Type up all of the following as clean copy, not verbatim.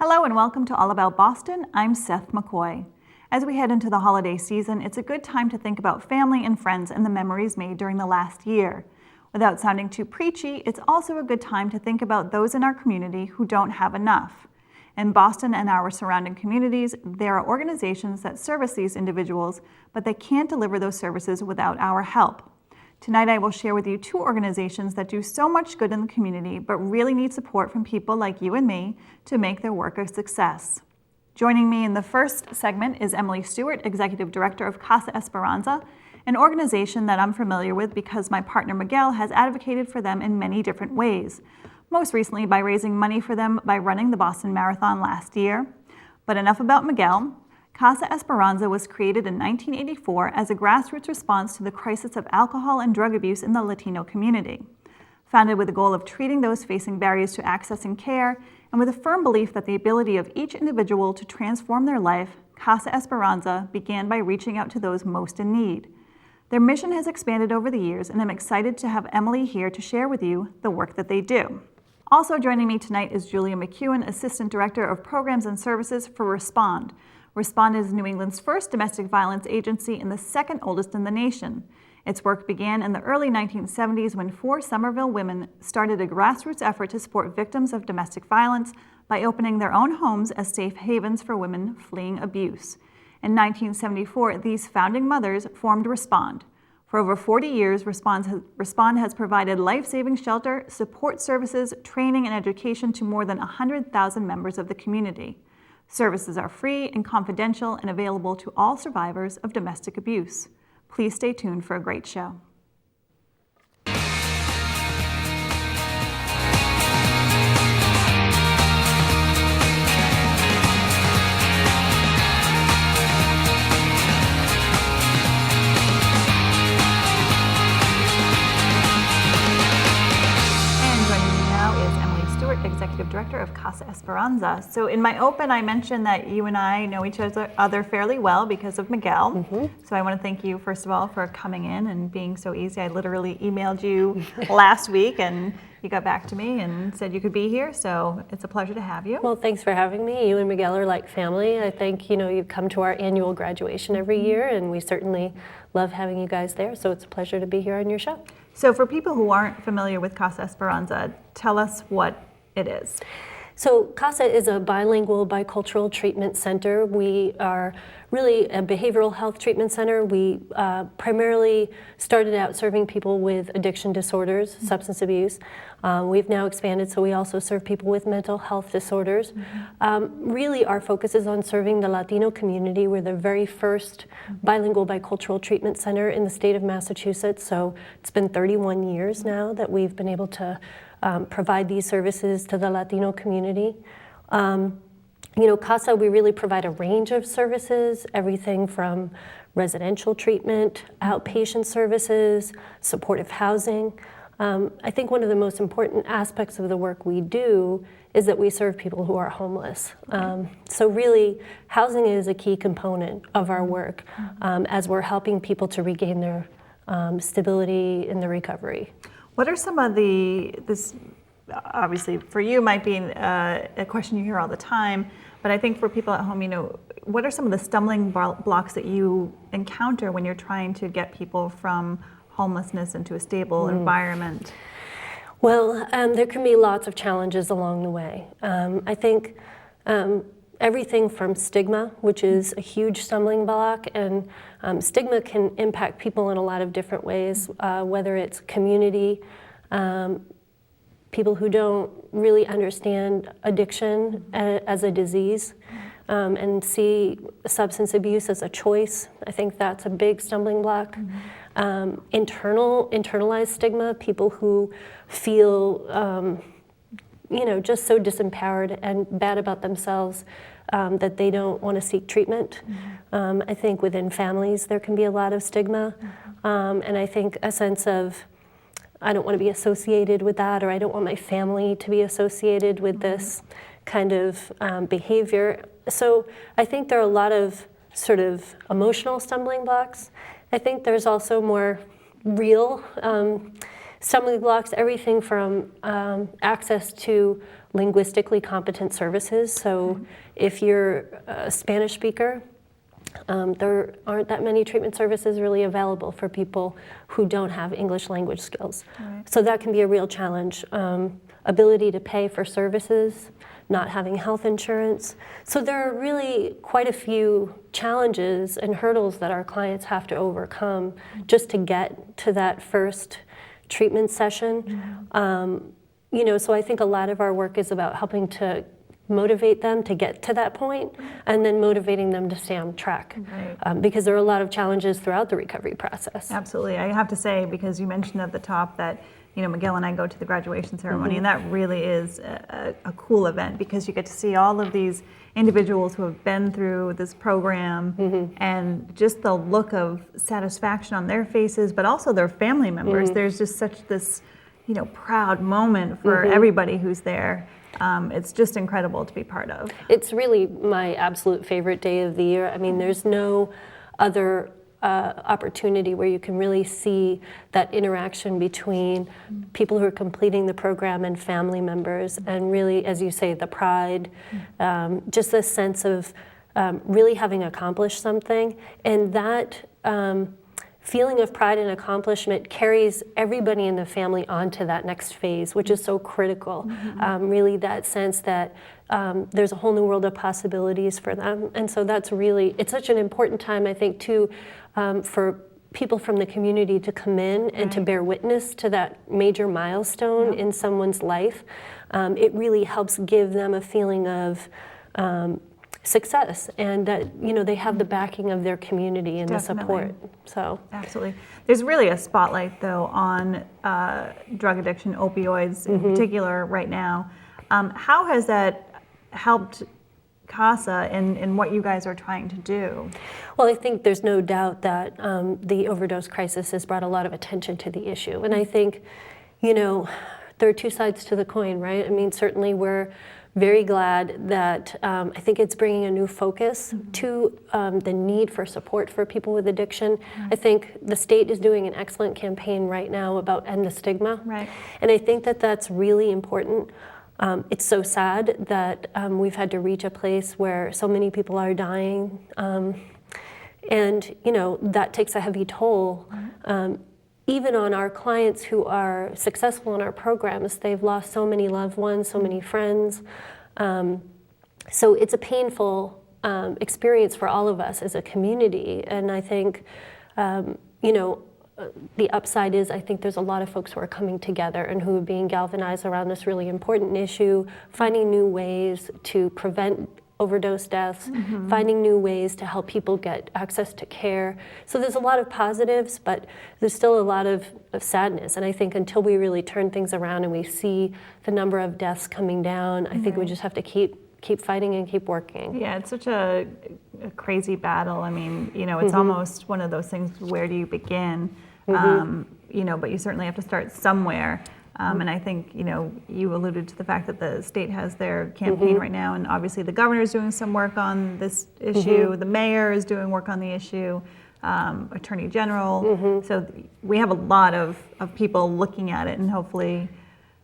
Hello and welcome to All About Boston. I'm Seth McCoy. As we head into the holiday season, it's a good time to think about family and friends and the memories made during the last year. Without sounding too preachy, it's also a good time to think about those in our community who don't have enough. In Boston and our surrounding communities, there are organizations that service these individuals, but they can't deliver those services without our help. Tonight I will share with you two organizations that do so much good in the community, but really need support from people like you and me to make their work a success. Joining me in the first segment is Emily Stewart, Executive Director of Casa Esperanza, an organization that I'm familiar with because my partner Miguel has advocated for them in many different ways. Most recently by raising money for them by running the Boston Marathon last year. But enough about Miguel. Casa Esperanza was created in 1984 as a grassroots response to the crisis of alcohol and drug abuse in the Latino community. Founded with the goal of treating those facing barriers to accessing care, and with a firm belief that the ability of each individual to transform their life, Casa Esperanza began by reaching out to those most in need. Their mission has expanded over the years, and I'm excited to have Emily here to share with you the work that they do. Also joining me tonight is Julia McEwen, Assistant Director of Programs and Services for Respond. Respond is New England's first domestic violence agency and the second oldest in the nation. Its work began in the early 1970s when 4 Somerville women started a grassroots effort to support victims of domestic violence by opening their own homes as safe havens for women fleeing abuse. In 1974, these founding mothers formed Respond. For over 40 years, Respond has provided life-saving shelter, support services, training, and education to more than 100,000 members of the community. Services are free and confidential and available to all survivors of domestic abuse. Please stay tuned for a great show. Executive Director of Casa Esperanza. So in my open, I mentioned that you and I know each other fairly well because of Miguel. Mm-hmm. So I want to thank you, first of all, for coming in and being so easy. I literally emailed you last week and you got back to me and said you could be here. So it's a pleasure to have you. Well, thanks for having me. You and Miguel are like family. I think, you come to our annual graduation every year, and we certainly love having you guys there. So it's a pleasure to be here on your show. So for people who aren't familiar with Casa Esperanza, tell us what it is. So Casa is a bilingual, bicultural treatment center. We are really a behavioral health treatment center. We primarily started out serving people with addiction disorders, substance abuse. We've now expanded, so we also serve people with mental health disorders. Really, our focus is on serving the Latino community. We're the very first bilingual, bicultural treatment center in the state of Massachusetts. So it's been 31 years now that we've been able to provide these services to the Latino community. Casa, we really provide a range of services, everything from residential treatment, outpatient services, supportive housing. I think one of the most important aspects of the work we do is that we serve people who are homeless. So really, housing is a key component of our work as we're helping people to regain their stability in the recovery. What are some of this obviously for you might be a question you hear all the time, but I think for people at home, what are some of the stumbling blocks that you encounter when you're trying to get people from homelessness into a stable environment? Well, there can be lots of challenges along the way. I think everything from stigma, which is a huge stumbling block, and stigma can impact people in a lot of different ways, whether it's community, people who don't really understand addiction as a disease and see substance abuse as a choice. I think that's a big stumbling block. Internalized stigma, people who feel just so disempowered and bad about themselves that they don't want to seek treatment. I think within families there can be a lot of stigma, and I think a sense of, I don't want to be associated with that, or I don't want my family to be associated with this kind of behavior. So I think there are a lot of sort of emotional stumbling blocks. I think there's also more real stumbling blocks, everything from access to linguistically competent services. So if you're a Spanish speaker, there aren't that many treatment services really available for people who don't have English language skills. Right. So that can be a real challenge. Ability to pay for services, not having health insurance. So there are really quite a few challenges and hurdles that our clients have to overcome just to get to that first treatment session. You know, so I think a lot of our work is about helping to motivate them to get to that point, and then motivating them to stay on track. Right. Because there are a lot of challenges throughout the recovery process. Absolutely. I have to say, because you mentioned at the top that, you know, Miguel and I go to the graduation ceremony, and that really is a cool event, because you get to see all of these individuals who have been through this program, and just the look of satisfaction on their faces, but also their family members. There's just such this, you know, proud moment for everybody who's there. It's just incredible to be part of. It's really my absolute favorite day of the year. I mean, there's no other opportunity where you can really see that interaction between people who are completing the program and family members, and really, as you say, the pride, just this sense of really having accomplished something, and that feeling of pride and accomplishment carries everybody in the family onto that next phase, which is so critical. Really that sense that there's a whole new world of possibilities for them. And so that's really, it's such an important time, I think, too, for people from the community to come in and to bear witness to that major milestone in someone's life. It really helps give them a feeling of success, and that, you know, they have the backing of their community and the support. So absolutely. There's really a spotlight, though, on drug addiction, opioids in particular right now. How has that helped Casa in what you guys are trying to do? Well, I think there's no doubt that the overdose crisis has brought a lot of attention to the issue. And I think, you know, there are two sides to the coin, right? I mean, certainly we're very glad that I think it's bringing a new focus to the need for support for people with addiction. I think the state is doing an excellent campaign right now about End the Stigma. Right. And I think that that's really important. It's so sad that we've had to reach a place where so many people are dying. And, you know, that takes a heavy toll. Even on our clients who are successful in our programs, they've lost so many loved ones, so many friends. So it's a painful experience for all of us as a community. And I think, you know, the upside is I think there's a lot of folks who are coming together and who are being galvanized around this really important issue, finding new ways to prevent overdose deaths, finding new ways to help people get access to care. So there's a lot of positives, but there's still a lot of sadness. And I think until we really turn things around and we see the number of deaths coming down, I think we just have to keep fighting and keep working. Yeah, it's such a crazy battle. I mean, you know, it's almost one of those things, where do you begin? You know, but you certainly have to start somewhere. And I think, you know, you alluded to the fact that the state has their campaign right now, and obviously the governor is doing some work on this issue, the mayor is doing work on the issue, attorney general. So we have a lot of people looking at it, and hopefully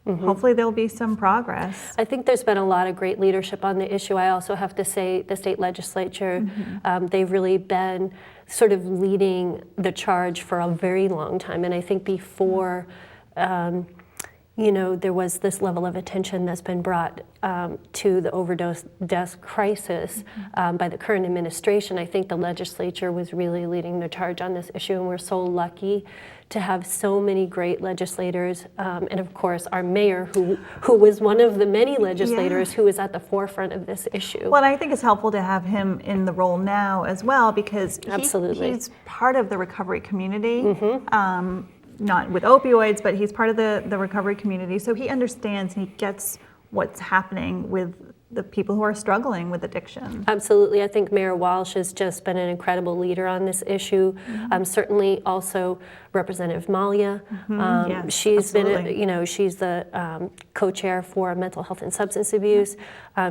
there'll be some progress. I think there's been a lot of great leadership on the issue. I also have to say the state legislature, they've really been sort of leading the charge for a very long time. And I think before, you know, there was this level of attention that's been brought to the overdose death crisis by the current administration. I think the legislature was really leading the charge on this issue, and we're so lucky to have so many great legislators, and of course our mayor, who was one of the many legislators who is at the forefront of this issue. Well, I think it's helpful to have him in the role now as well, because he's part of the recovery community. Not with opioids, but he's part of the recovery community, so he understands and he gets what's happening with the people who are struggling with addiction. Absolutely. I think Mayor Walsh has just been an incredible leader on this issue. Certainly also Representative Malia. Yes, she's absolutely. been, she's the co-chair for mental health and substance abuse.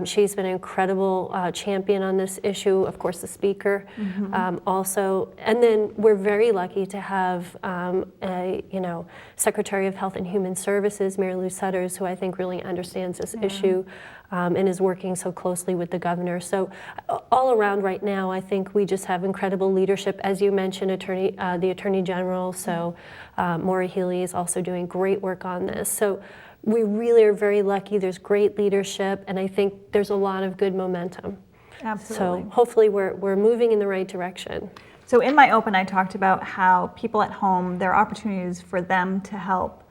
She's been an incredible champion on this issue. Of course, the speaker also. And then we're very lucky to have Secretary of Health and Human Services, Mary Lou Sutters, who I think really understands this issue and is working so closely with the governor. So all around right now, I think we just have incredible leadership. As you mentioned, the Attorney General, so Maura Healey is also doing great work on this. So we really are very lucky. There's great leadership, and I think there's a lot of good momentum. Absolutely. So hopefully we're moving in the right direction. So in my open, I talked about how people at home, there are opportunities for them to help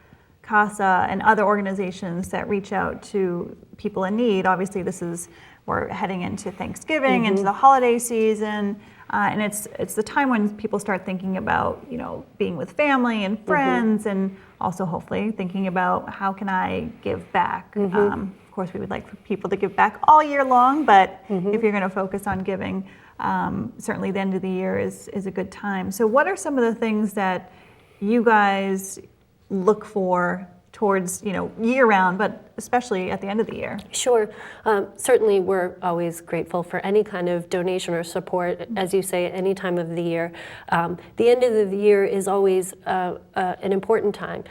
Casa and other organizations that reach out to people in need. Obviously, we're heading into Thanksgiving, into the holiday season, and it's the time when people start thinking about, being with family and friends, and also hopefully thinking about how can I give back. Of course, we would like for people to give back all year long, but if you're going to focus on giving, certainly the end of the year is a good time. So what are some of the things that you guys look for towards, year-round, but especially at the end of the year? Sure. Certainly, we're always grateful for any kind of donation or support, as you say, at any time of the year. The end of the year is always an important time,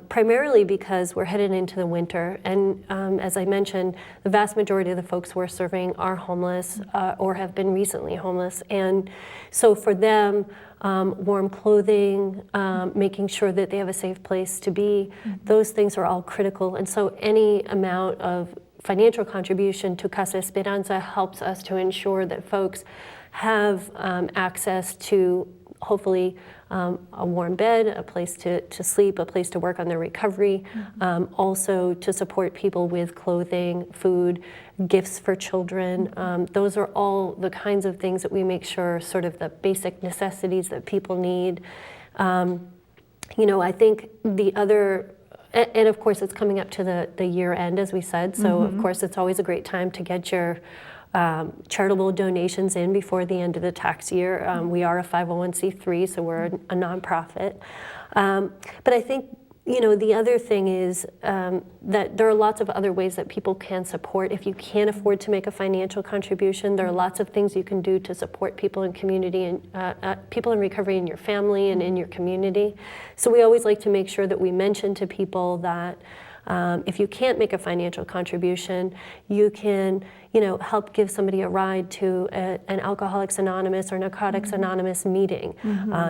primarily because we're headed into the winter. And as I mentioned, the vast majority of the folks we're serving are homeless or have been recently homeless. And so for them, warm clothing, making sure that they have a safe place to be, those things are all critical. And so any amount of financial contribution to Casa Esperanza helps us to ensure that folks have access to hopefully a warm bed, a place to sleep, a place to work on their recovery, also to support people with clothing, food, gifts for children. Those are all the kinds of things that we make sure are sort of the basic necessities that people need. I think the other, and of course it's coming up to the year end, as we said, so of course it's always a great time to get your charitable donations in before the end of the tax year. We are a 501c3, so we're a nonprofit. But I think, the other thing is that there are lots of other ways that people can support. If you can't afford to make a financial contribution, there are lots of things you can do to support people in community and people in recovery in your family and in your community. So we always like to make sure that we mention to people that if you can't make a financial contribution, you can, help give somebody a ride to an Alcoholics Anonymous or Narcotics Anonymous meeting.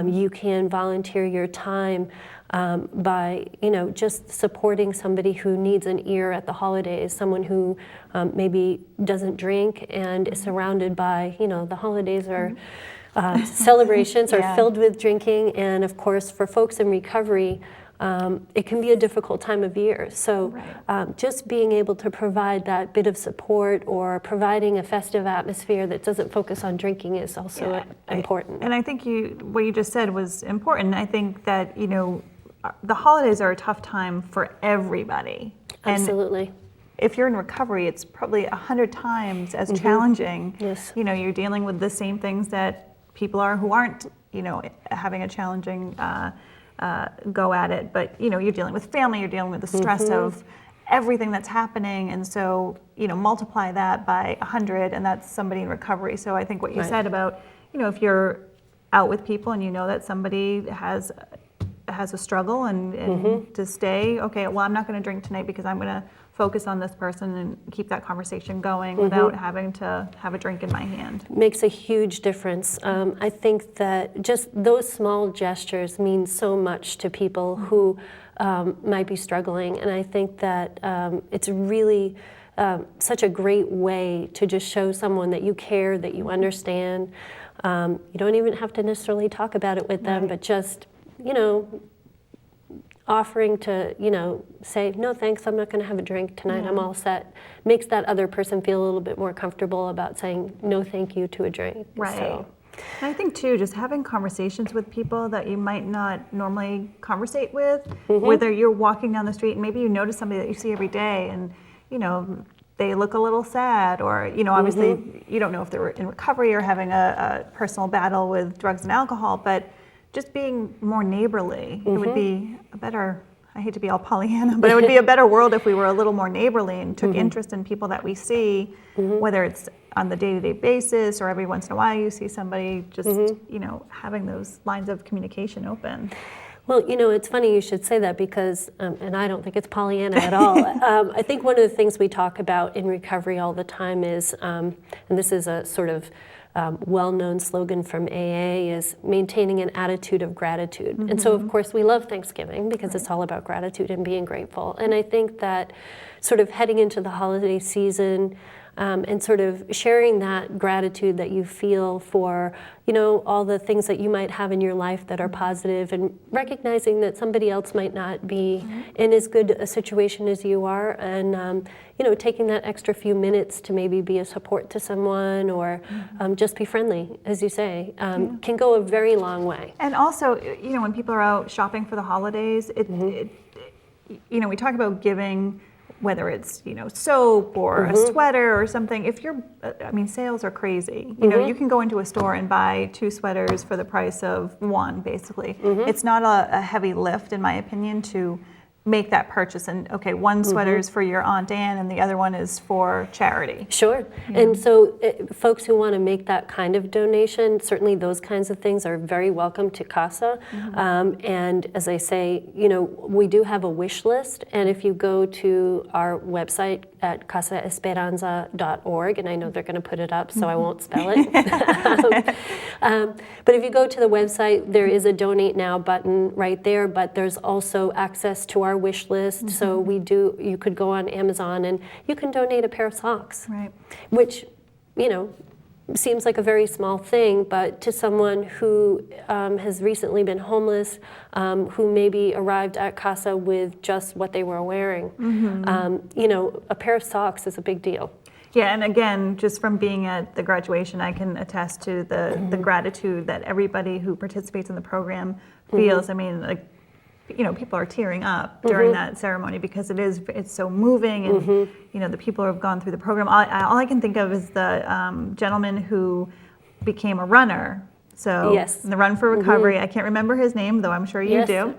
You can volunteer your time by, just supporting somebody who needs an ear at the holidays, someone who maybe doesn't drink and is surrounded by, the holidays are celebrations are filled with drinking, and of course for folks in recovery, it can be a difficult time of year. So just being able to provide that bit of support or providing a festive atmosphere that doesn't focus on drinking is also important. And I think what you just said was important. I think that, the holidays are a tough time for everybody. Absolutely. And if you're in recovery, it's probably 100 times as challenging. Yes. You're dealing with the same things that people are who aren't, having a challenging go at it, but you're dealing with family, you're dealing with the stress of everything that's happening, and so multiply that by 100, and that's somebody in recovery. So I think what you said about if you're out with people and that somebody has a struggle and to stay, okay, well, I'm not going to drink tonight because I'm going to focus on this person and keep that conversation going without having to have a drink in my hand. Makes a huge difference. I think that just those small gestures mean so much to people who might be struggling, and I think that it's really such a great way to just show someone that you care, that you understand. You don't even have to necessarily talk about it with them, but just, offering to, say, no thanks, I'm not going to have a drink tonight, I'm all set, makes that other person feel a little bit more comfortable about saying no thank you to a drink. Right. So. And I think too, just having conversations with people that you might not normally conversate with, whether you're walking down the street and maybe you notice somebody that you see every day and, they look a little sad, or, you know, obviously you don't know if they're in recovery or having a personal battle with drugs and alcohol, but just being more neighborly, it would be a better, I hate to be all Pollyanna, but it would be a better world if we were a little more neighborly and took interest in people that we see, whether it's on the day-to-day basis or every once in a while you see somebody, just, you know, having those lines of communication open. Well, you know, it's funny you should say that because, and I don't think it's Pollyanna at all. I think one of the things we talk about in recovery all the time is, and this is a sort of well-known slogan from AA, is maintaining an attitude of gratitude. And so, of course, we love Thanksgiving because it's all about gratitude and being grateful. And I think that sort of heading into the holiday season, and sort of sharing that gratitude that you feel for, you know, all the things that you might have in your life that are positive, and recognizing that somebody else might not be in as good a situation as you are, and you know, taking that extra few minutes to maybe be a support to someone, or just be friendly, as you say, can go a very long way. And also, you know, when people are out shopping for the holidays, you know, we talk about giving, whether it's, you know, soap or a sweater or something. If you're, I mean, sales are crazy. You know, you can go into a store and buy 2 sweaters for the price of 1, basically. It's not a heavy lift, in my opinion, to make that purchase, and okay, 1 sweater is for your Aunt Anne and the other one is for charity. Sure. And so folks who want to make that kind of donation, certainly those kinds of things are very welcome to Casa. And as I say, you know, we do have a wish list, and if you go to our website at casaesperanza.org, and I know they're going to put it up, so I won't spell it. But if you go to the website, there is a Donate Now button right there, but there's also access to our wish list. So you could go on Amazon and you can donate a pair of socks, which, you know, seems like a very small thing, but to someone who has recently been homeless, who maybe arrived at Casa with just what they were wearing, you know, a pair of socks is a big deal. Yeah, and again, just from being at the graduation, I can attest to the gratitude that everybody who participates in the program feels. I mean, like, you know, people are tearing up during that ceremony because it's so moving, and you know, the people who have gone through the program. All I can think of is the gentleman who became a runner. So in the Run for Recovery, I can't remember his name, though I'm sure you do.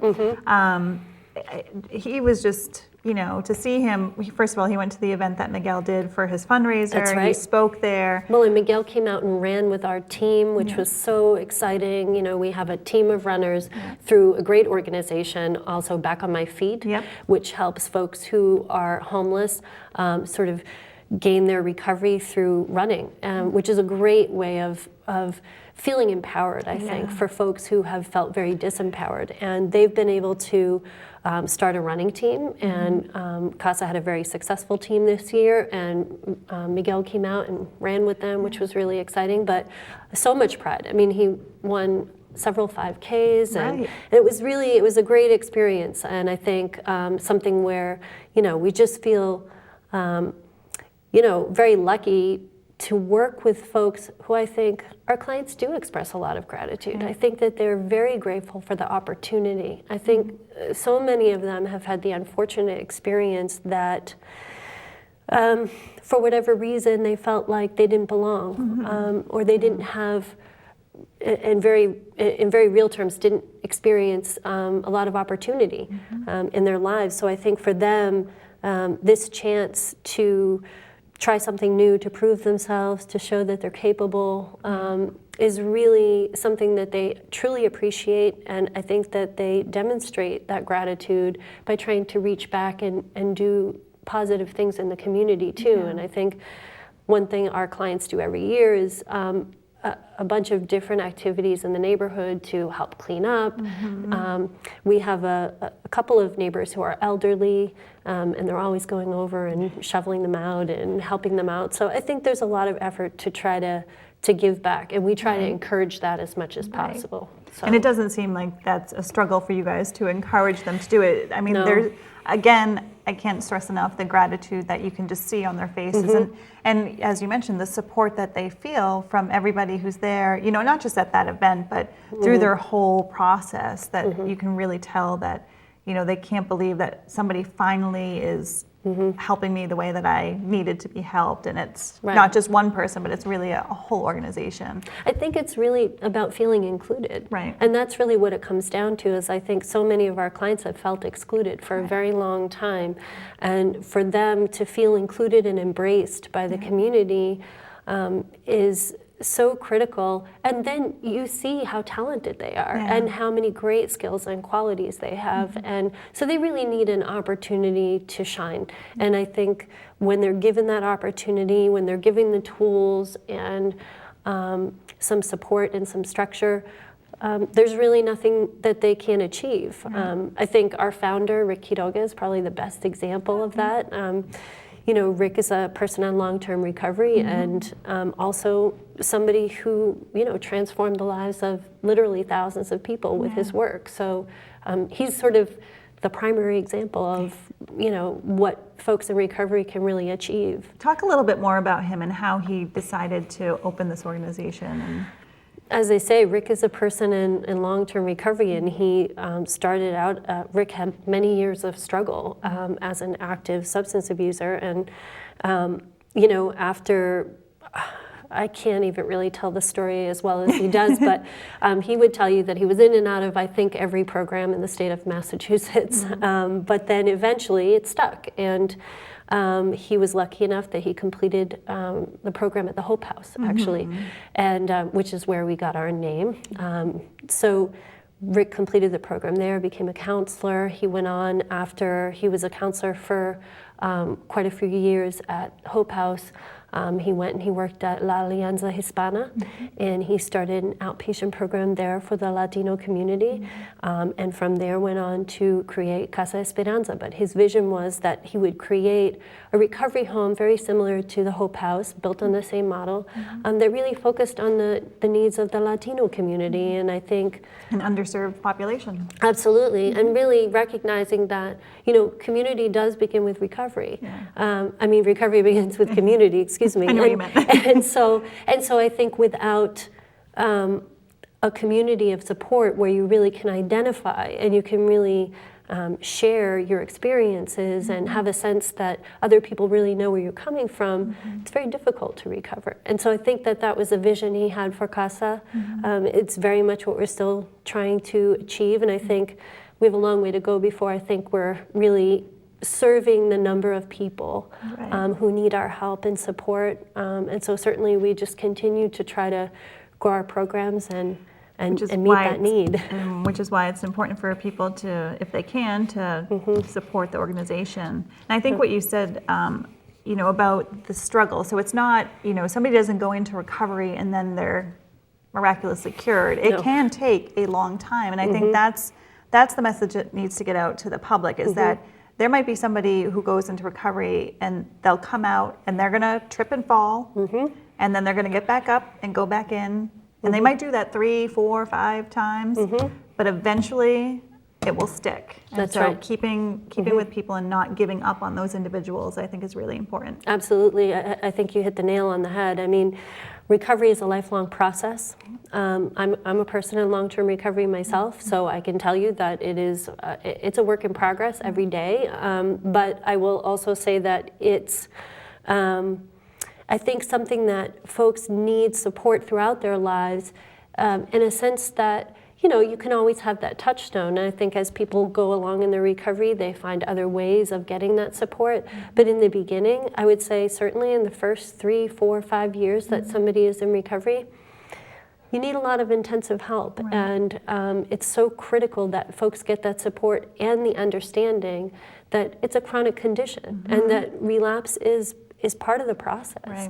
He was just, you know, to see him, first of all, he went to the event that Miguel did for his fundraiser. That's right. He spoke there. Well, and Miguel came out and ran with our team, which was so exciting. You know, we have a team of runners through a great organization, also Back on My Feet, which helps folks who are homeless sort of gain their recovery through running, which is a great way of feeling empowered, I think, for folks who have felt very disempowered. And they've been able to start a running team, and Casa had a very successful team this year, and Miguel came out and ran with them, which was really exciting, but so much pride. I mean, he won several 5Ks, and it was a great experience, and I think something where, you know, we just feel, you know, very lucky to work with folks who I think our clients do express a lot of gratitude. I think that they're very grateful for the opportunity. I think so many of them have had the unfortunate experience that for whatever reason they felt like they didn't belong, or they didn't have, in very real terms, didn't experience a lot of opportunity in their lives. So I think for them, this chance to try something new, to prove themselves, to show that they're capable, is really something that they truly appreciate, and I think that they demonstrate that gratitude by trying to reach back and do positive things in the community too. And I think one thing our clients do every year is a bunch of different activities in the neighborhood to help clean up. We have a couple of neighbors who are elderly, and they're always going over and shoveling them out and helping them out. So I think there's a lot of effort to try to give back, and we try to encourage that as much as possible. So. And it doesn't seem like that's a struggle for you guys to encourage them to do it. I mean, there's, again, I can't stress enough the gratitude that you can just see on their faces, and as you mentioned, the support that they feel from everybody who's there, you know, not just at that event, but through their whole process, that you can really tell that, you know, they can't believe that somebody finally is helping me the way that I needed to be helped. And it's Right. not just one person, but it's really a whole organization. I think it's really about feeling included. Right. And that's really what it comes down to, is I think so many of our clients have felt excluded for a very long time. And for them to feel included and embraced by the community is so critical. And then you see how talented they are and how many great skills and qualities they have. And so they really need an opportunity to shine. And I think when they're given that opportunity, when they're given the tools and some support and some structure, there's really nothing that they can't achieve. I think our founder, Rick Quiroga, is probably the best example of that. You know, Rick is a person on long-term recovery and also somebody who, you know, transformed the lives of literally thousands of people with his work. So he's sort of the primary example of, you know, what folks in recovery can really achieve. Talk a little bit more about him and how he decided to open this organization. As I say, Rick is a person in long-term recovery, and he started out, Rick had many years of struggle as an active substance abuser. And, you know, after, I can't even really tell the story as well as he does, but he would tell you that he was in and out of, I think, every program in the state of Massachusetts. But then eventually it stuck. And he was lucky enough that he completed the program at the Hope House, actually, and which is where we got our name. So Rick completed the program there, became a counselor. He went on after he was a counselor for quite a few years at Hope House. He went and he worked at La Alianza Hispana, and he started an outpatient program there for the Latino community, and from there went on to create Casa Esperanza. But his vision was that he would create a recovery home very similar to the Hope House, built on the same model, that really focused on the needs of the Latino community. And I think An underserved population. absolutely, and really recognizing that, you know, community does begin with recovery. I mean, recovery begins with community, excuse me. I know what you meant. and so I think without a community of support where you really can identify and you can really share your experiences and have a sense that other people really know where you're coming from, it's very difficult to recover. And so I think that was a vision he had for Casa. It's very much what we're still trying to achieve, and I think we have a long way to go before I think we're really serving the number of people who need our help and support. And so certainly we just continue to try to grow our programs and meet that need. Which is why it's important for people to, if they can, to support the organization. And I think what you said, you know, about the struggle. So it's not, you know, somebody doesn't go into recovery and then they're miraculously cured. It can take a long time. And I think that's the message that needs to get out to the public, is that there might be somebody who goes into recovery and they'll come out and they're going to trip and fall, and then they're going to get back up and go back in. And they might do that 3, 4, 5 times, but eventually it will stick. And That's so right. keeping with people and not giving up on those individuals, I think, is really important. Absolutely. I think you hit the nail on the head. I mean, recovery is a lifelong process. I'm a person in long-term recovery myself, so I can tell you that it's a work in progress every day. But I will also say that it's, I think, something that folks need support throughout their lives, in a sense that, you know, you can always have that touchstone. And I think as people go along in their recovery, they find other ways of getting that support. But in the beginning, I would say certainly in the first 3, 4, 5 years that somebody is in recovery, you need a lot of intensive help. And it's so critical that folks get that support and the understanding that it's a chronic condition and that relapse is part of the process.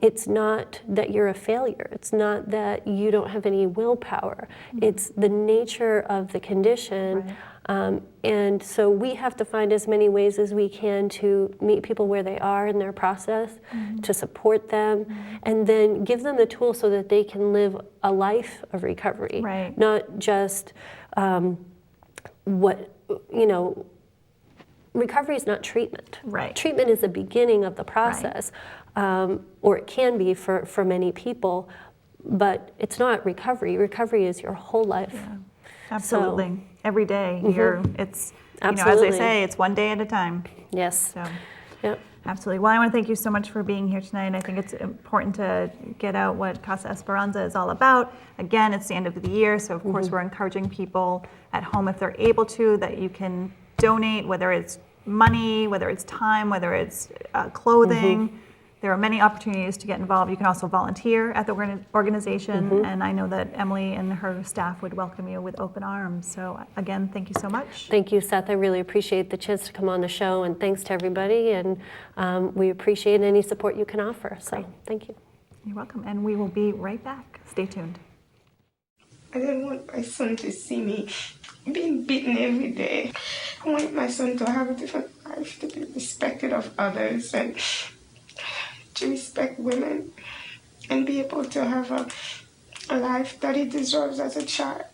It's not that you're a failure. It's not that you don't have any willpower. It's the nature of the condition. And so we have to find as many ways as we can to meet people where they are in their process, to support them, and then give them the tools so that they can live a life of recovery. Not just recovery is not treatment. Treatment is the beginning of the process, or it can be for many people, but it's not recovery. Recovery is your whole life. Absolutely. Every day, it's, you know, as they say, it's one day at a time. Yes. So, Yep. absolutely. Well, I want to thank you so much for being here tonight. I think it's important to get out what Casa Esperanza is all about. Again, it's the end of the year, so of course we're encouraging people at home, if they're able to, that you can donate, whether it's money, whether it's time, whether it's clothing. There are many opportunities to get involved. You can also volunteer at the organization, and I know that Emily and her staff would welcome you with open arms. So again, thank you so much. Thank you, Seth. I really appreciate the chance to come on the show, and thanks to everybody. And we appreciate any support you can offer. So thank you. You're welcome. And we will be right back. Stay tuned. I didn't want my son to see me being beaten every day. I want my son to have a different life, to be respected of others, and to respect women, and be able to have a life that he deserves as a child.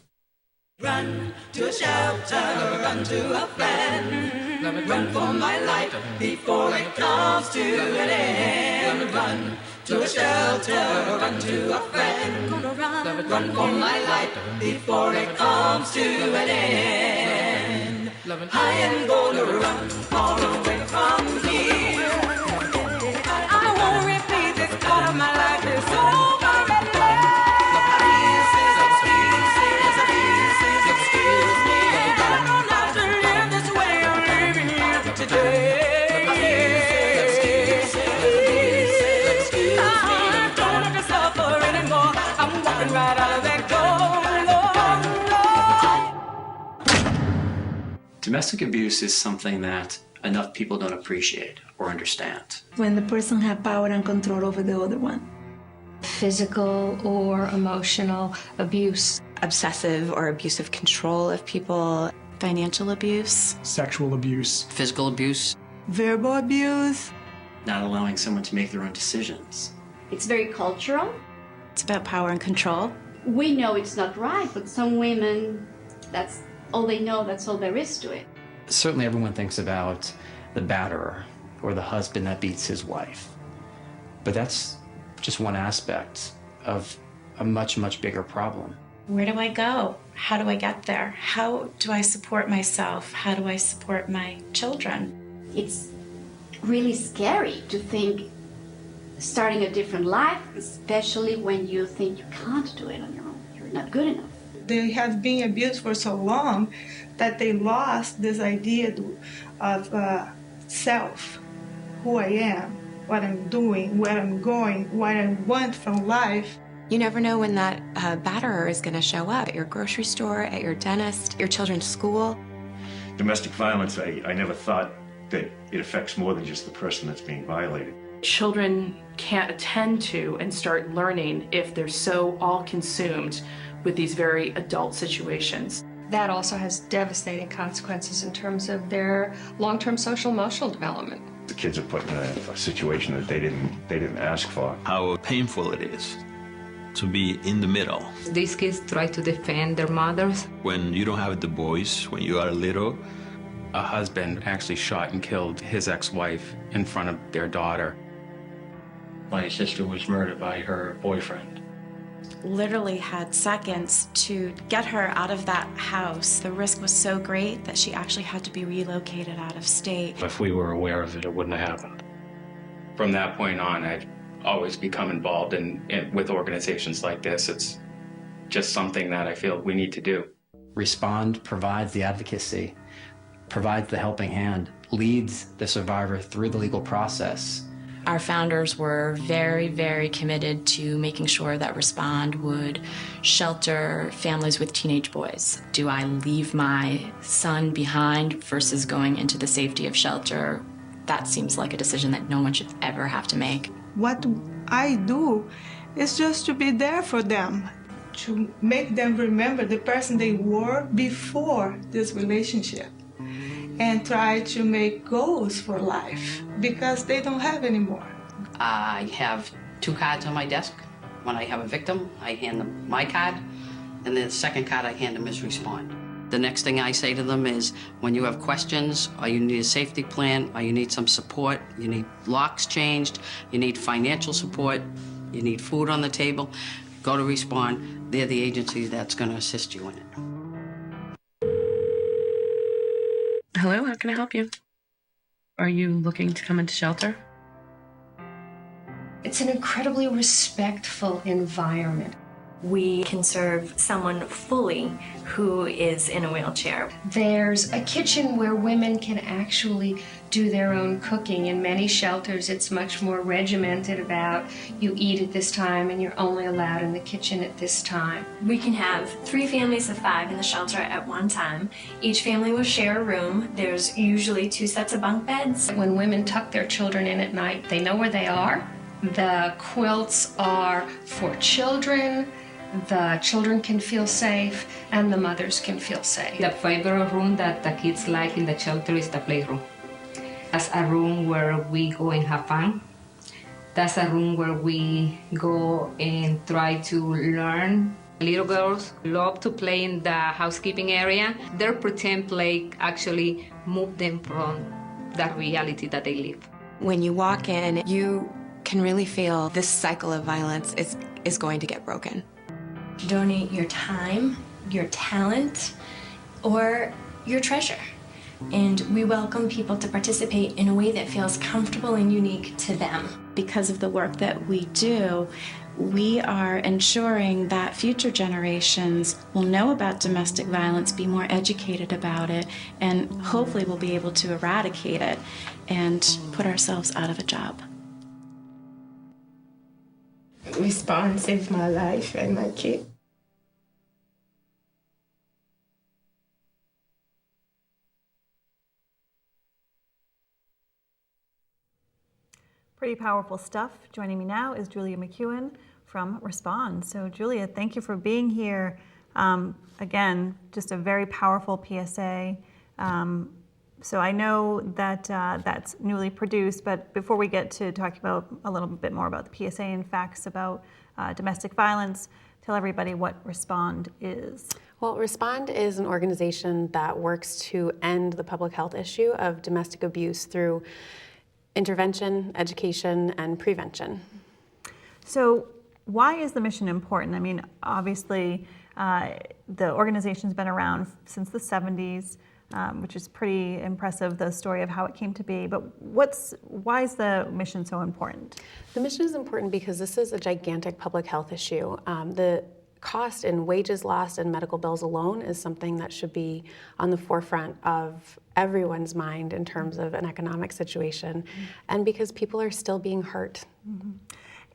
Run to a shelter, run to a friend. Run for my life before it comes to an end. Run to a shelter, run to a friend. Run for my life before it comes to an end. I am gonna run far away from here. I won't repeat this part of my life. It's over and excuse me. I don't have to live this way I'm living here today. I don't have to suffer anymore. I'm walking right out of that door. Domestic abuse is something that enough people don't appreciate or understand. When the person has power and control over the other one. Physical or emotional abuse. Obsessive or abusive control of people. Financial abuse. Sexual abuse. Physical abuse. Verbal abuse. Not allowing someone to make their own decisions. It's very cultural. It's about power and control. We know it's not right, but some women, that's all they know, that's all there is to it. Certainly everyone thinks about the batterer or the husband that beats his wife. But that's just one aspect of a much, much bigger problem. Where do I go? How do I get there? How do I support myself? How do I support my children? It's really scary to think starting a different life, especially when you think you can't do it on your own. You're not good enough. They have been abused for so long that they lost this idea of self, who I am, what I'm doing, where I'm going, what I want from life. You never know when that batterer is going to show up at your grocery store, at your dentist, your children's school. Domestic violence, I never thought that it affects more than just the person that's being violated. Children can't attend to and start learning if they're so all consumed with these very adult situations. That also has devastating consequences in terms of their long-term social emotional development. The kids are put in a situation that they didn't ask for. How painful it is to be in the middle. These kids try to defend their mothers. When you don't have the voice, when you are little. A husband actually shot and killed his ex-wife in front of their daughter. My sister was murdered by her boyfriend. Literally had seconds to get her out of that house. The risk was so great that she actually had to be relocated out of state. If we were aware of it, it wouldn't have happened. From that point on, I've always become involved with organizations like this. It's just something that I feel we need to do. Respond provides the advocacy, provides the helping hand, leads the survivor through the legal process. Our founders were very, very committed to making sure that Respond would shelter families with teenage boys. Do I leave my son behind versus going into the safety of shelter? That seems like a decision that no one should ever have to make. What I do is just to be there for them, to make them remember the person they were before this relationship, and try to make goals for life because they don't have anymore. I have 2 cards on my desk. When I have a victim, I hand them my card, and the second card I hand them is Respond. The next thing I say to them is, when you have questions, or you need a safety plan, or you need some support, you need locks changed, you need financial support, you need food on the table, go to Respond. They're the agency that's going to assist you in it. Hello, how can I help you? are you looking to come into shelter? It's an incredibly respectful environment. We can serve someone fully who is in a wheelchair. There's a kitchen where women can actually do their own cooking. In many shelters, it's much more regimented about you eat at this time and you're only allowed in the kitchen at this time. We can have 3 families of 5 in the shelter at one time. Each family will share a room. There's usually 2 sets of bunk beds. When women tuck their children in at night, they know where they are. The quilts are for children. The children can feel safe and the mothers can feel safe. The favorite room that the kids like in the shelter is the playroom. That's a room where we go and have fun. That's a room where we go and try to learn. Little girls love to play in the housekeeping area. Their pretend play actually move them from that reality that they live. When you walk in, you can really feel this cycle of violence is going to get broken. Donate your time, your talent, or your treasure. And we welcome people to participate in a way that feels comfortable and unique to them. Because of the work that we do, we are ensuring that future generations will know about domestic violence, be more educated about it, and hopefully we'll be able to eradicate it and put ourselves out of a job. Respond saved my life and my kid. Pretty powerful stuff. Joining me now is Julia McEwen from Respond. So Julia, thank you for being here. Again, just a very powerful PSA. So I know that that's newly produced, but before we get to talking about a little bit more about the PSA and facts about domestic violence, tell everybody what Respond is. Well, Respond is an organization that works to end the public health issue of domestic abuse through intervention, education, and prevention. So why is the mission important? I mean, obviously, the organization's been around since the 70s, which is pretty impressive, the story of how it came to be. But why is the mission so important? The mission is important because this is a gigantic public health issue. The cost in wages lost and medical bills alone is something that should be on the forefront of everyone's mind in terms of an economic situation, and because people are still being hurt.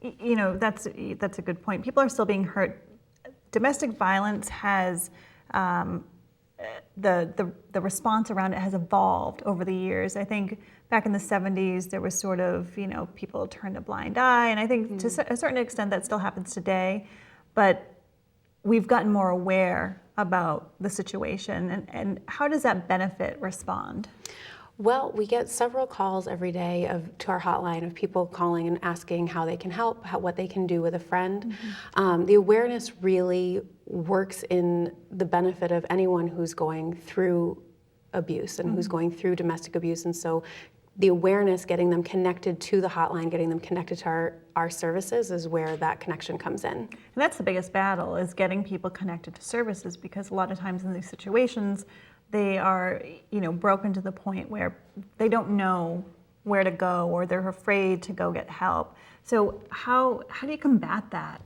You know, that's a good point. People are still being hurt. Domestic violence has the response around it has evolved over the years. I think back in the 70s there was sort of, you know, people turned a blind eye, and I think to a certain extent that still happens today, but we've gotten more aware about the situation, and how does that benefit Respond? Well, we get several calls every day to our hotline of people calling and asking how they can help, what they can do with a friend. The awareness really works in the benefit of anyone who's going through abuse and who's going through domestic abuse, and so the awareness, getting them connected to the hotline, getting them connected to our services is where that connection comes in. And that's the biggest battle, is getting people connected to services, because a lot of times in these situations, they are, you know, broken to the point where they don't know where to go, or they're afraid to go get help. So how do you combat that?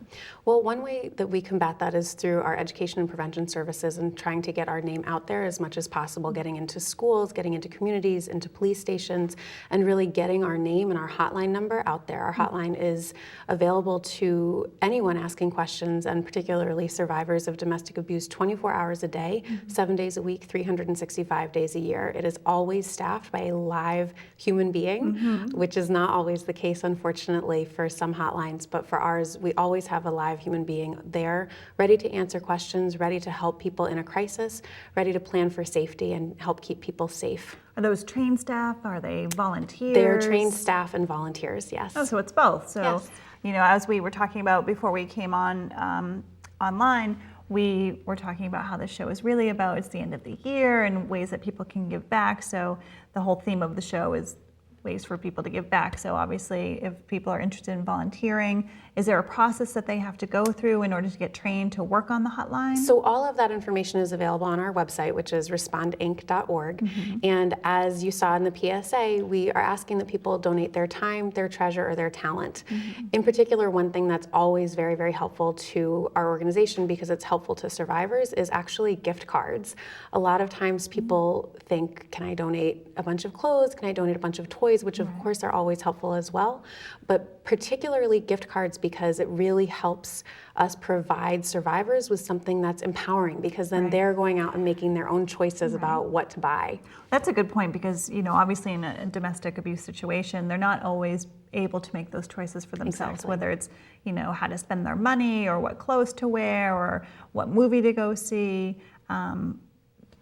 Well, one way that we combat that is through our education and prevention services and trying to get our name out there as much as possible, getting into schools, getting into communities, into police stations, and really getting our name and our hotline number out there. Our hotline is available to anyone asking questions, and particularly survivors of domestic abuse, 24 hours a day, 7 days a week, 365 days a year. It is always staffed by a live human being, which is not always the case, unfortunately, for some hotlines, but for ours, we always have a live human being there, ready to answer questions, ready to help people in a crisis, ready to plan for safety and help keep people safe. Are those trained staff? Are they volunteers? They're trained staff and volunteers, yes. Oh, so it's both. So, yes. You know, as we were talking about before we came on online, we were talking about how the show is really about, it's the end of the year and ways that people can give back. So the whole theme of the show is ways for people to give back. So obviously, if people are interested in volunteering, is there a process that they have to go through in order to get trained to work on the hotline? So all of that information is available on our website, which is respondinc.org. And as you saw in the PSA, we are asking that people donate their time, their treasure, or their talent. In particular, one thing that's always very, very helpful to our organization, because it's helpful to survivors, is actually gift cards. A lot of times people think, can I donate a bunch of clothes? Can I donate a bunch of toys? Which of course are always helpful as well. But particularly gift cards, because it really helps us provide survivors with something that's empowering, because then they're going out and making their own choices about what to buy. That's a good point, because obviously in a domestic abuse situation, they're not always able to make those choices for themselves, whether it's how to spend their money, or what clothes to wear, or what movie to go see.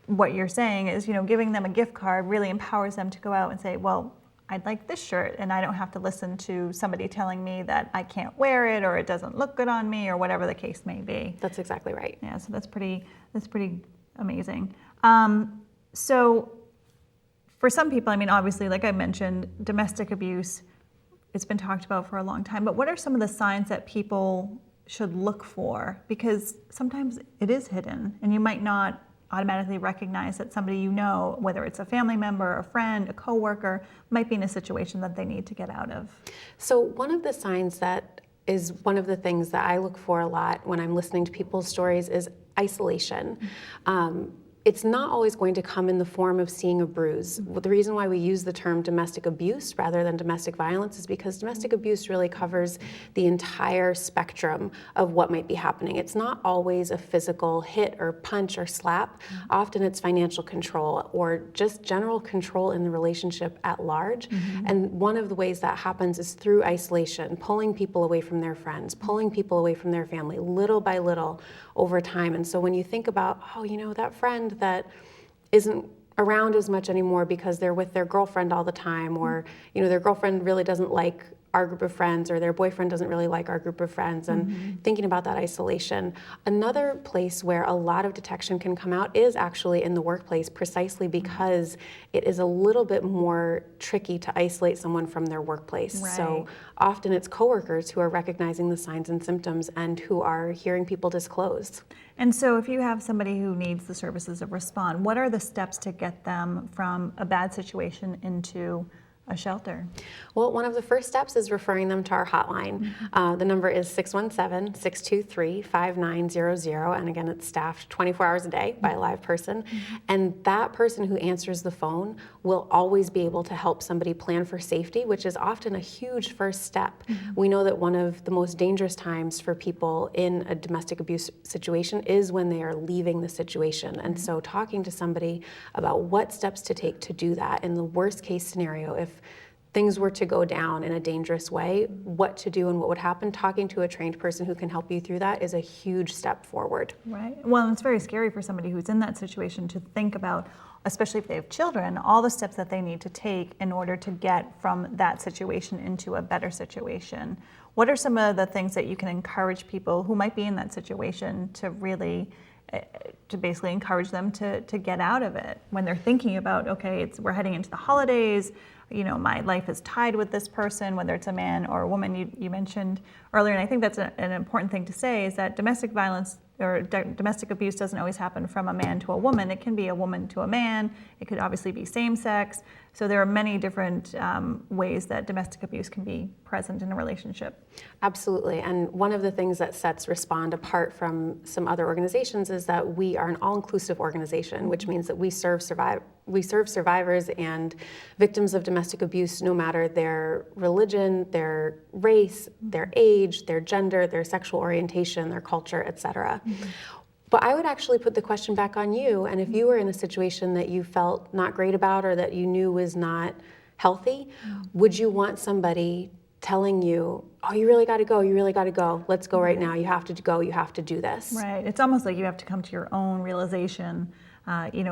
What you're saying is, giving them a gift card really empowers them to go out and say, well, I'd like this shirt, and I don't have to listen to somebody telling me that I can't wear it, or it doesn't look good on me, or whatever the case may be. That's exactly right. Yeah, so that's pretty amazing. So for some people, obviously, like I mentioned, domestic abuse, it's been talked about for a long time, but what are some of the signs that people should look for? Because sometimes it is hidden, and you might not automatically recognize that somebody whether it's a family member, a friend, a coworker, might be in a situation that they need to get out of. So one of the signs that is one of the things that I look for a lot when I'm listening to people's stories is isolation. It's not always going to come in the form of seeing a bruise. The reason why we use the term domestic abuse rather than domestic violence is because domestic abuse really covers the entire spectrum of what might be happening. It's not always a physical hit or punch or slap. Often it's financial control or just general control in the relationship at large. And one of the ways that happens is through isolation, pulling people away from their friends, pulling people away from their family, little by little over time. And so when you think about, that friend that isn't around as much anymore because they're with their girlfriend all the time, or their girlfriend really doesn't like our group of friends, or their boyfriend doesn't really like our group of friends, and thinking about that isolation. Another place where a lot of detection can come out is actually in the workplace, precisely because it is a little bit more tricky to isolate someone from their workplace. So often it's coworkers who are recognizing the signs and symptoms and who are hearing people disclose. And so if you have somebody who needs the services of Respond, what are the steps to get them from a bad situation into a shelter? Well, one of the first steps is referring them to our hotline. The number is 617-623-5900, and again, it's staffed 24 hours a day by a live person. And that person who answers the phone will always be able to help somebody plan for safety, which is often a huge first step. We know that one of the most dangerous times for people in a domestic abuse situation is when they are leaving the situation. And so talking to somebody about what steps to take to do that in the worst case scenario, if things were to go down in a dangerous way, what to do and what would happen, talking to a trained person who can help you through that is a huge step forward. Right. Well, it's very scary for somebody who's in that situation to think about, especially if they have children, all the steps that they need to take in order to get from that situation into a better situation. What are some of the things that you can encourage people who might be in that situation to really to basically encourage them to get out of it when they're thinking about, okay, we're heading into the holidays, my life is tied with this person, whether it's a man or a woman, you mentioned earlier, and I think that's an important thing to say, is that domestic violence or domestic abuse doesn't always happen from a man to a woman. It can be a woman to a man. It could obviously be same sex. So there are many different ways that domestic abuse can be present in a relationship. Absolutely. And one of the things that sets Respond apart from some other organizations is that we are an all-inclusive organization, which means that we serve survivors and victims of domestic abuse no matter their religion, their race, their age, their gender, their sexual orientation, their culture, etc. But I would actually put the question back on you, and if you were in a situation that you felt not great about or that you knew was not healthy, would you want somebody telling you, oh, you really got to go, let's go right now, you have to go, you have to do this? Right. It's almost like you have to come to your own realization.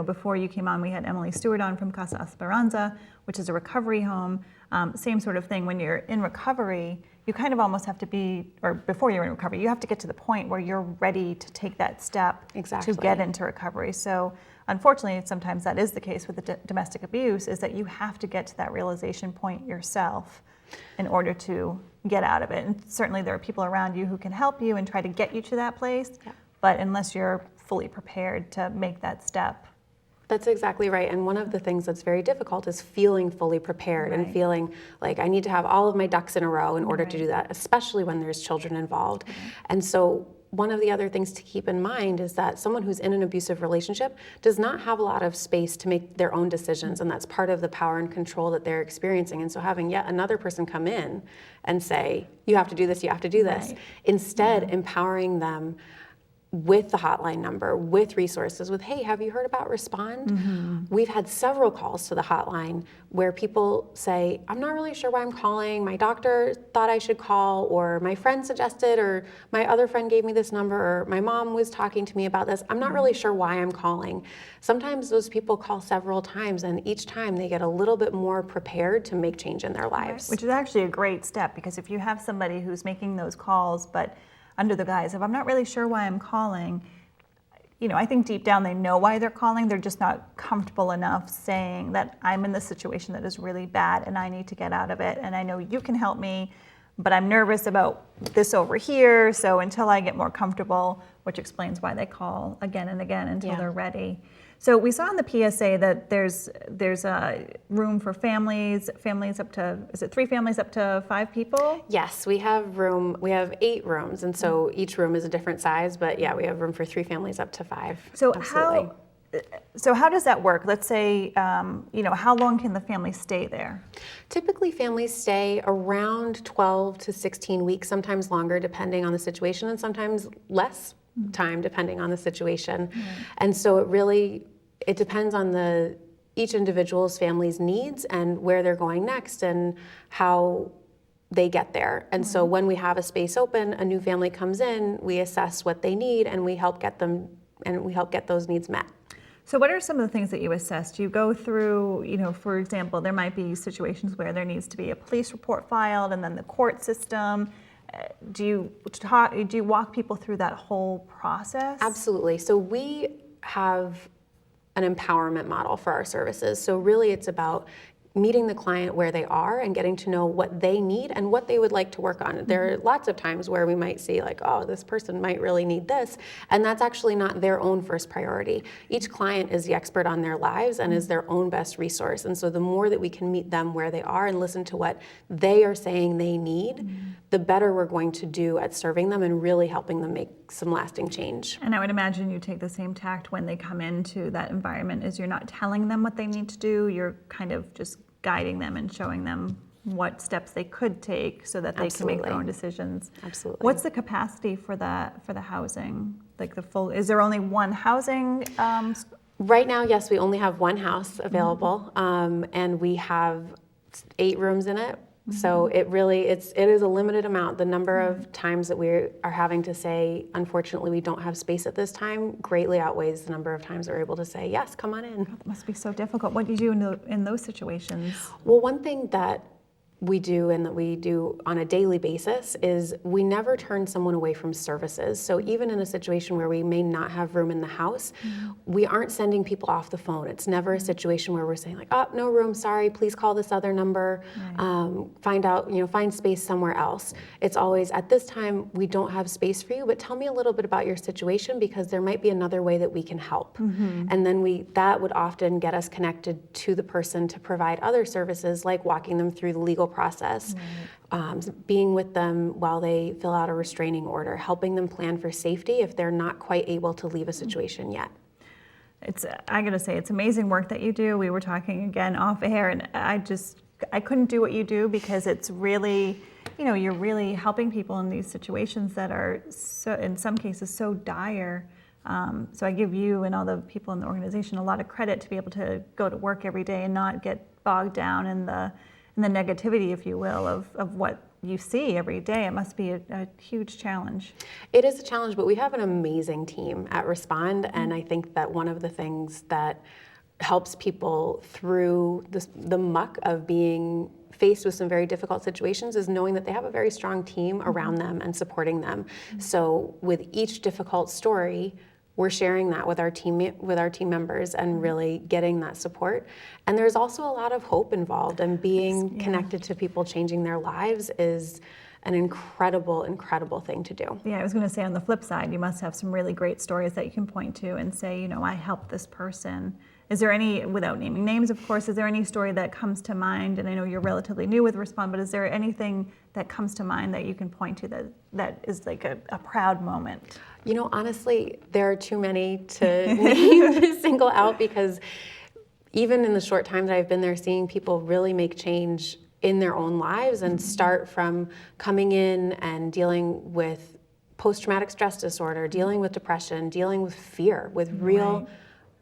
Before you came on, we had Emily Stewart on from Casa Esperanza, which is a recovery home. Same sort of thing. When you're in recovery, you kind of almost have to be, or before you're in recovery, you have to get to the point where you're ready to take that step Exactly. to get into recovery. So unfortunately, sometimes that is the case with the domestic abuse, is that you have to get to that realization point yourself in order to get out of it. And certainly there are people around you who can help you and try to get you to that place, but unless you're fully prepared to make that step. That's exactly right. And one of the things that's very difficult is feeling fully prepared and feeling like I need to have all of my ducks in a row in order to do that, especially when there's children involved. And so one of the other things to keep in mind is that someone who's in an abusive relationship does not have a lot of space to make their own decisions, and that's part of the power and control that they're experiencing. And so having yet another person come in and say, you have to do this, you have to do this, instead empowering them with the hotline number, with resources, with, hey, have you heard about Respond? We've had several calls to the hotline where people say, I'm not really sure why I'm calling. My doctor thought I should call, or my friend suggested, or my other friend gave me this number, or my mom was talking to me about this. I'm not really sure why I'm calling. Sometimes those people call several times, and each time they get a little bit more prepared to make change in their lives. Which is actually a great step, because if you have somebody who's making those calls, but under the guise of, I'm not really sure why I'm calling, you know, I think deep down they know why they're calling. They're just not comfortable enough saying that I'm in this situation that is really bad and I need to get out of it. And I know you can help me, but I'm nervous about this over here. So until I get more comfortable, which explains why they call again and again until they're ready. So we saw in the PSA that there's a room for families up to, is it 3 families up to 5 people? Yes, we have room. We have 8 rooms, and so each room is a different size. But yeah, we have room for 3 families up to 5. So absolutely. how does that work? Let's say, you know, how long can the family stay there? Typically, families stay around 12 to 16 weeks, sometimes longer, depending on the situation, and sometimes less time depending on the situation. And so it depends on each individual's family's needs and where they're going next and how they get there. And so when we have a space open, a new family comes in, we assess what they need, and we help get those needs met. So what are some of the things that you assess? Do you go through, you know, for example, there might be situations where there needs to be a police report filed, and then the court system. Do you walk people through that whole process? Absolutely. So we have an empowerment model for our services. So really it's about meeting the client where they are and getting to know what they need and what they would like to work on. There are lots of times where we might see like, oh, this person might really need this, and that's actually not their own first priority. Each client is the expert on their lives and is their own best resource. And so the more that we can meet them where they are and listen to what they are saying they need, the better we're going to do at serving them and really helping them make some lasting change. And I would imagine you take the same tact when they come into that environment, is you're not telling them what they need to do, you're kind of just guiding them and showing them what steps they could take so that they can make their own decisions. Absolutely. What's the capacity for the housing? Like is there only one housing? Right now, yes, we only have one house available, and we have 8 rooms in it. So it is a limited amount. The number of times that we are having to say, unfortunately, we don't have space at this time, greatly outweighs the number of times that we're able to say, yes, come on in. That must be so difficult. What do you do in those situations? Well, one thing that we do and that we do on a daily basis is we never turn someone away from services. So even in a situation where we may not have room in the house, we aren't sending people off the phone. It's never a situation where we're saying like, oh, no room, sorry, please call this other number, find space somewhere else. It's always, at this time, we don't have space for you, but tell me a little bit about your situation because there might be another way that we can help. And then that would often get us connected to the person to provide other services like walking them through the legal process, being with them while they fill out a restraining order, helping them plan for safety if they're not quite able to leave a situation yet. I gotta say, it's amazing work that you do. We were talking again off air, and I couldn't do what you do because it's really, you're really helping people in these situations that are so, in some cases, so dire. So I give you and all the people in the organization a lot of credit to be able to go to work every day and not get bogged down in the negativity, if you will, of what you see every day. It must be a huge challenge. It is a challenge, but we have an amazing team at Respond, and I think that one of the things that helps people through the muck of being faced with some very difficult situations is knowing that they have a very strong team around them and supporting them. So with each difficult story, we're sharing that with our team members and really getting that support. And there's also a lot of hope involved, and being connected to people changing their lives is an incredible, incredible thing to do. Yeah, I was going to say, on the flip side, you must have some really great stories that you can point to and say, you know, I helped this person. Is there any, without naming names, of course, is there any story that comes to mind? And I know you're relatively new with Respond, but is there anything that comes to mind that you can point to that is like a proud moment? You know, honestly, there are too many to name to single out, because even in the short time that I've been there, seeing people really make change in their own lives and start from coming in and dealing with post-traumatic stress disorder, dealing with depression, dealing with fear, with real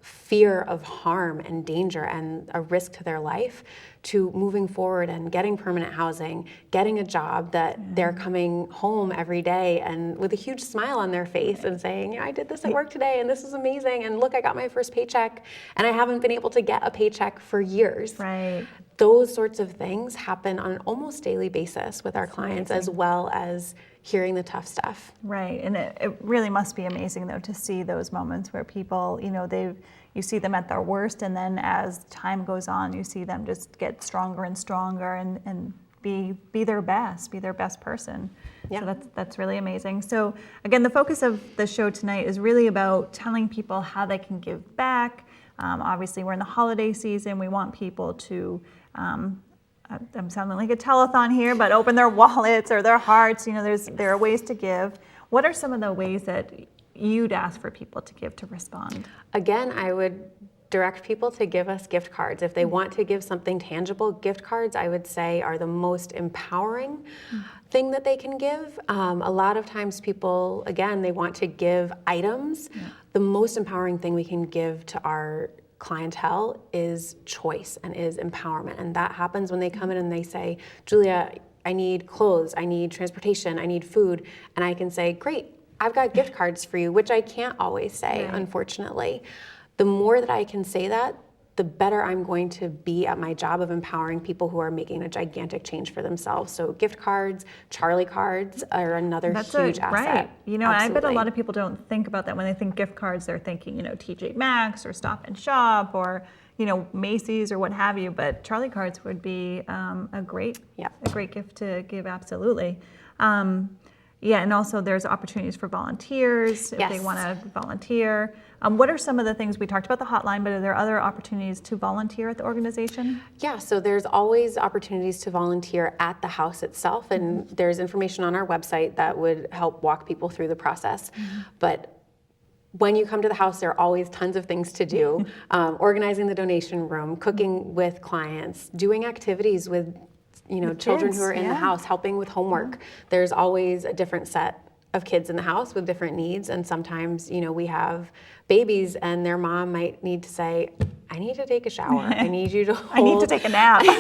fear of harm and danger and a risk to their life, to moving forward and getting permanent housing, getting a job that they're coming home every day and with a huge smile on their face and saying, yeah, I did this at work today and this is amazing, and look, I got my first paycheck and I haven't been able to get a paycheck for years. Right. Those sorts of things happen on an almost daily basis with our clients, as well as hearing the tough stuff. Right, and it really must be amazing though to see those moments where people, you know, you see them at their worst, and then as time goes on, you see them just get stronger and stronger and be their best person. Yeah. So that's really amazing. So again, the focus of the show tonight is really about telling people how they can give back. Obviously, we're in the holiday season. We want people to, I'm sounding like a telethon here, but open their wallets or their hearts. You know, there are ways to give. What are some of the ways that you'd ask for people to give to Respond? Again, I would direct people to give us gift cards. If they want to give something tangible, gift cards, I would say, are the most empowering thing that they can give. A lot of times people, again, they want to give items. Yeah. The most empowering thing we can give to our clientele is choice and is empowerment. And that happens when they come in and they say, Julia, I need clothes, I need transportation, I need food. And I can say, great, I've got gift cards for you, which I can't always say, unfortunately. The more that I can say that, the better I'm going to be at my job of empowering people who are making a gigantic change for themselves. So gift cards, Charlie cards are another huge asset. Right. You know, I bet a lot of people don't think about that. When they think gift cards, they're thinking, you know, TJ Maxx or Stop and Shop or, you know, Macy's or what have you. But Charlie cards would be a great gift to give, absolutely. Yeah, and also there's opportunities for volunteers if they want to volunteer. What are some of the things, we talked about the hotline, but are there other opportunities to volunteer at the organization? Yeah, so there's always opportunities to volunteer at the house itself, and there's information on our website that would help walk people through the process. But when you come to the house, there are always tons of things to do. Organizing the donation room, cooking with clients, doing activities with children who are in the house, helping with homework. There's always a different set of kids in the house with different needs, and sometimes, you know, we have babies and their mom might need to say, I need to take a shower. I need you to hold, I need to take a nap. I need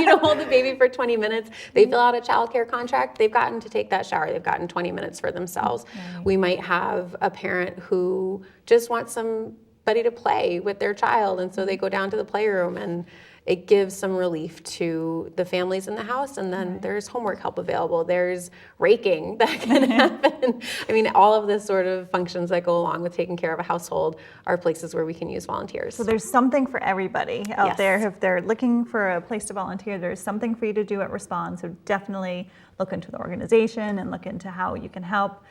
you to hold the baby for 20 minutes. They fill out a childcare contract. They've gotten to take that shower. They've gotten 20 minutes for themselves. We might have a parent who just wants somebody to play with their child, and so they go down to the playroom, and it gives some relief to the families in the house. And then there's homework help available. There's raking that can happen. I mean, all of the sort of functions that go along with taking care of a household are places where we can use volunteers. So there's something for everybody out there. If they're looking for a place to volunteer, there's something for you to do at Respond. So definitely look into the organization and look into how you can help,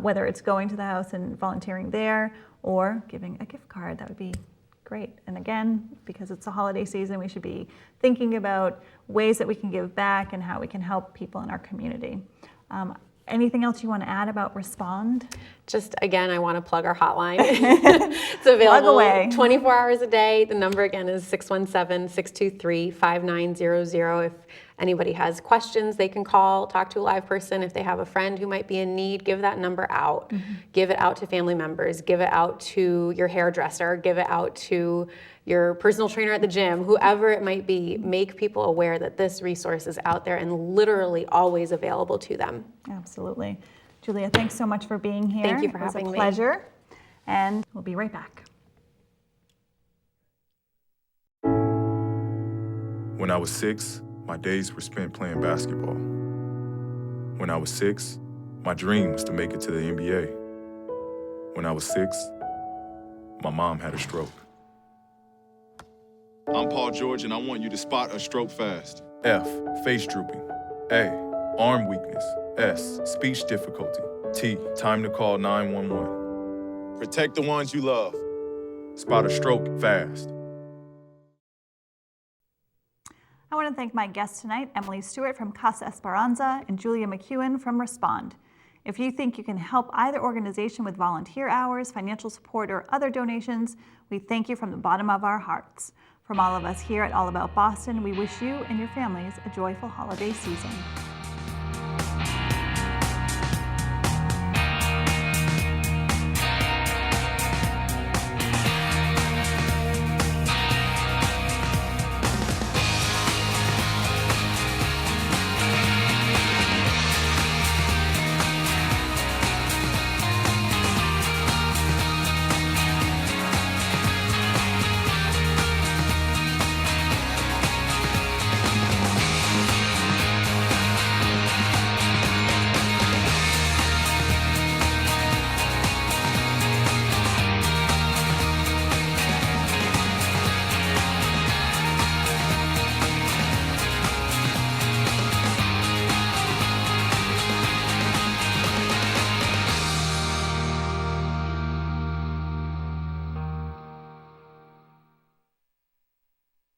whether it's going to the house and volunteering there or giving a gift card. That would be great. And again, because it's the holiday season, we should be thinking about ways that we can give back and how we can help people in our community. Anything else you want to add about Respond? Just again, I want to plug our hotline. It's available 24 hours a day. The number again is 617-623-5900. If anybody has questions, they can call, talk to a live person. If they have a friend who might be in need, give that number out. Give it out to family members. Give it out to your hairdresser. Give it out to your personal trainer at the gym, whoever it might be. Make people aware that this resource is out there and literally always available to them. Absolutely. Julia, thanks so much for being here. Thank you for having me. It was a pleasure. And we'll be right back. When I was 6, my days were spent playing basketball. When I was 6, my dream was to make it to the NBA. When I was 6, my mom had a stroke. I'm Paul George, and I want you to spot a stroke fast. F, face drooping. A, arm weakness. S, speech difficulty. T, time to call 911. Protect the ones you love. Spot a stroke fast. I want to thank my guests tonight, Emily Stewart from Casa Esperanza and Julia McEwen from Respond. If you think you can help either organization with volunteer hours, financial support, or other donations, we thank you from the bottom of our hearts. From all of us here at All About Boston, we wish you and your families a joyful holiday season.